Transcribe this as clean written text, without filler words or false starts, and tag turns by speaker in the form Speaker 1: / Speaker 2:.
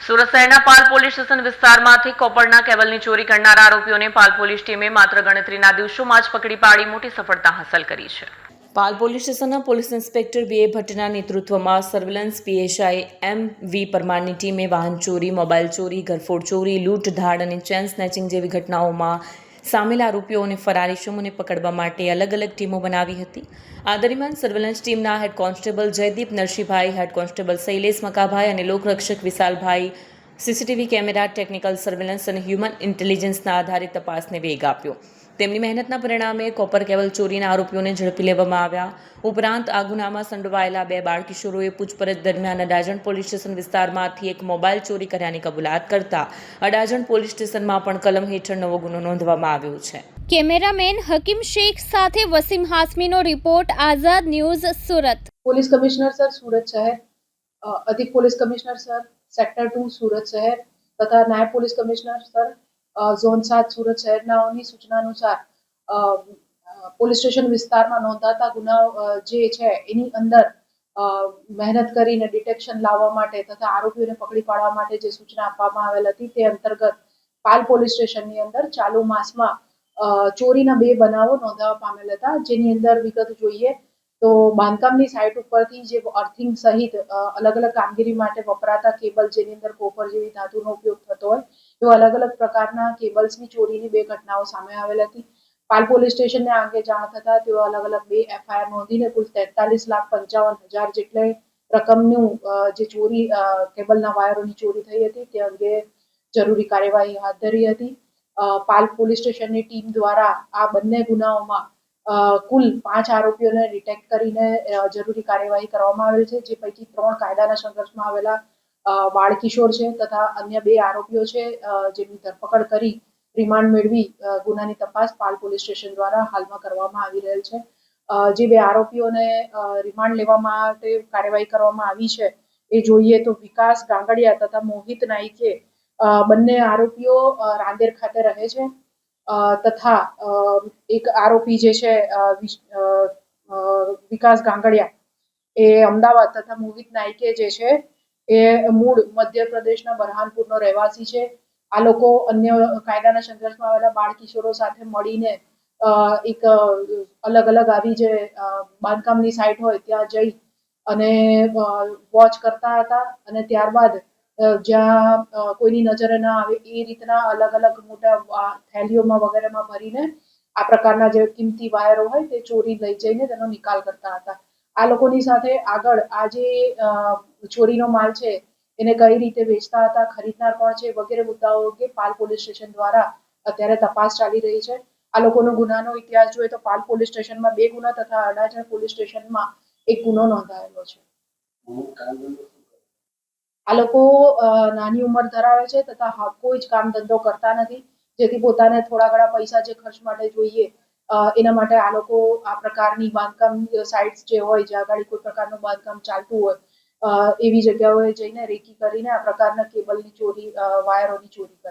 Speaker 1: સુરત શહેરના પાલ police station વિસ્તારમાંથી કોપરના કેબલની ચોરી કરનારા આરોપીઓને પાલ પોલીસ ટીમે માત્ર ગણતરીના દિવસોમાં જ પકડી પાડી મોટી સફળતા હાંસલ કરી છે. પાલ પોલીસ સ્ટેશનના પોલીસ ઇન્સ્પેક્ટર બીએ ભટ્ટના નેતૃત્વમાં સર્વેલન્સ પીએસઆઈ એમ.વી. પરમારની ટીમે વાહન ચોરી, મોબાઈલ ચોરી, ઘરફોડ ચોરી, લૂંટ, ધાડ અને ચેન સ્નેચિંગ જેવી ઘટનાઓમાં સામેલ આરોપીઓ અને ફરાર ઇસમોને પકડવા માટે અલગ અલગ ટીમો બનાવી હતી. આ દરમિયાન સર્વેલન્સ ટીમના head constable Jaydeep Narsinhbhai, head constable Shailesh Makabhai અને લોકરક્ષક Vishalbhai CCTV camera, technical surveillance અને હ્યુમન ઇન્ટેલિજન્સના આધારે તપાસને વેગ આપ્યો. તેમની મહેનતના પરિણામે કોપર કેબલ ચોરીના આરોપીઓને ઝડપી લેવામાં આવ્યા. ઉપરાંત આ ગુનામાં સંડોવાયેલા 2 બાળકિશોરોએ પૂછપરછ દરમિયાન અડાજણ પોલીસ સ્ટેશન વિસ્તારમાંથી એક મોબાઈલ ચોરી કર્યાની કબૂલાત કરતા અડાજણ પોલીસ સ્ટેશનમાં પણ કલમ હેઠળ નવો ગુનો નોંધવામાં આવ્યો છે.
Speaker 2: કેમેરામેન હકીમ શેખ સાથે વસીમ હાસમીનો report, Azad news, Surat.
Speaker 3: Police commissioner sir Surat शहर, अधिक police commissioner sir sector 2 Surat शहर तथा नायब police commissioner sir zone 7 Surat શહેરનાઓની સૂચના અનુસાર પોલીસ સ્ટેશન વિસ્તારમાં નોંધાતા ગુનાઓ જે છે એની અંદર મહેનત કરીને ડિટેક્શન લાવવા માટે તથા આરોપીઓને પકડી પાડવા માટે જે સૂચના આપવામાં આવેલ હતી તે અંતર્ગત પાલ પોલીસ સ્ટેશનની અંદર ચાલુ માસમાં ચોરીના 2 બનાવો નોંધાવા પામેલ હતા. જેની અંદર વિગત જોઈએ તો બાંધકામની સાઇટ ઉપરથી જે અર્થિંગ સહિત અલગ અલગ કામગીરી માટે વપરાતા કેબલ, જેની અંદર કોપર જેવી ધાતુનો ઉપયોગ થતો હોય, એવા અલગ અલગ પ્રકારના કેબલ્સની ચોરીની 2 ઘટનાઓ સામે આવેલ હતી. પાલ પોલીસ સ્ટેશનને આ અંગે જાણ થતા તેઓ અલગ અલગ 2 એફઆઈઆર નોંધીને કુલ 43,55,000 જેટલી રકમનું જે ચોરી કેબલના વાયરોની ચોરી થઈ હતી તે અંગે જરૂરી કાર્યવાહી હાથ ધરી હતી. પાલ પોલીસ સ્ટેશનની ટીમ દ્વારા આ બંને ગુનાઓમાં કુલ 5 આરોપીઓને ડિટેક્ટ કરીને જરૂરી કાર્યવાહી કરવામાં આવેલ છે, જે પૈકી 3 કાયદાના સંઘર્ષમાં આવેલા બાળકિશોર છે તથા અન્ય 2 આરોપીઓ છે જેની ધરપકડ કરી રિમાન્ડ મેળવી ગુનાની તપાસ પાલ પોલીસ સ્ટેશન દ્વારા હાલમાં કરવામાં આવી રહેલ છે. જે 2 આરોપીઓને રિમાન્ડ લેવા માટે કાર્યવાહી કરવામાં આવી છે એ જોઈએ તો વિકાસ ગાંગડિયા તથા મોહિત નાઈકે બંને આરોપીઓ રાંદેર ખાતે રહે છે તથા એક આરોપી જે છે વિકાસ ગાંગડિયા એ અમદાવાદ તથા મોહિત નાઈકે જે છે એ મૂળ મધ્યપ્રદેશના બરહાનપુરનો રહેવાસી છે. આ લોકો અન્ય કાયદાના સંઘર્ષમાં આવેલા બાળ કિશોરો સાથે મળીને એક અલગ અલગ આવી જે બાંધકામની સાઇટ હોય ત્યાં જઈ અને વોચ કરતા હતા અને ત્યારબાદ જ્યાં કોઈની નજરે ના આવે એ રીતના અલગ અલગ મોટા થેલીઓમાં વગેરેમાં ભરીને આ પ્રકારના જે કિંમતી વાયરો હોય તે ચોરી લઈ જઈને તેનો નિકાલ કરતા હતા. આ લોકોની સાથે આગળ આ જે ચોરીનો માલ છે એને કઈ રીતે વેચતા હતા, ખરીદનાર કોણ છે વગેરે મુદ્દાઓ અંગે પાલ પોલીસ સ્ટેશન દ્વારા અત્યારે તપાસ ચાલી રહી છે. આ લોકોનો ગુનાનો ઇતિહાસ જોઈએ તો પાલ પોલીસ સ્ટેશનમાં 2 ગુના તથા અડાજણ પોલીસ સ્ટેશનમાં 1 ગુનો નોંધાયેલો છે. આ લોકો નાની ઉંમર ધરાવે છે તથા કોઈ જ કામ ધંધો કરતા નથી, જેથી પોતાને થોડા ઘણા પૈસા જે ખર્ચ માટે જોઈએ એના માટે આ લોકો આ પ્રકારની બાંધકામ સાઇટ્સ જે હોય જ્યાં આગળ કોઈ પ્રકારનું બાંધકામ ચાલતું હોય એવી જગ્યાઓએ જઈને રેકી કરીને આ પ્રકારના કેબલની ચોરી, વાયરોની ચોરી કરે.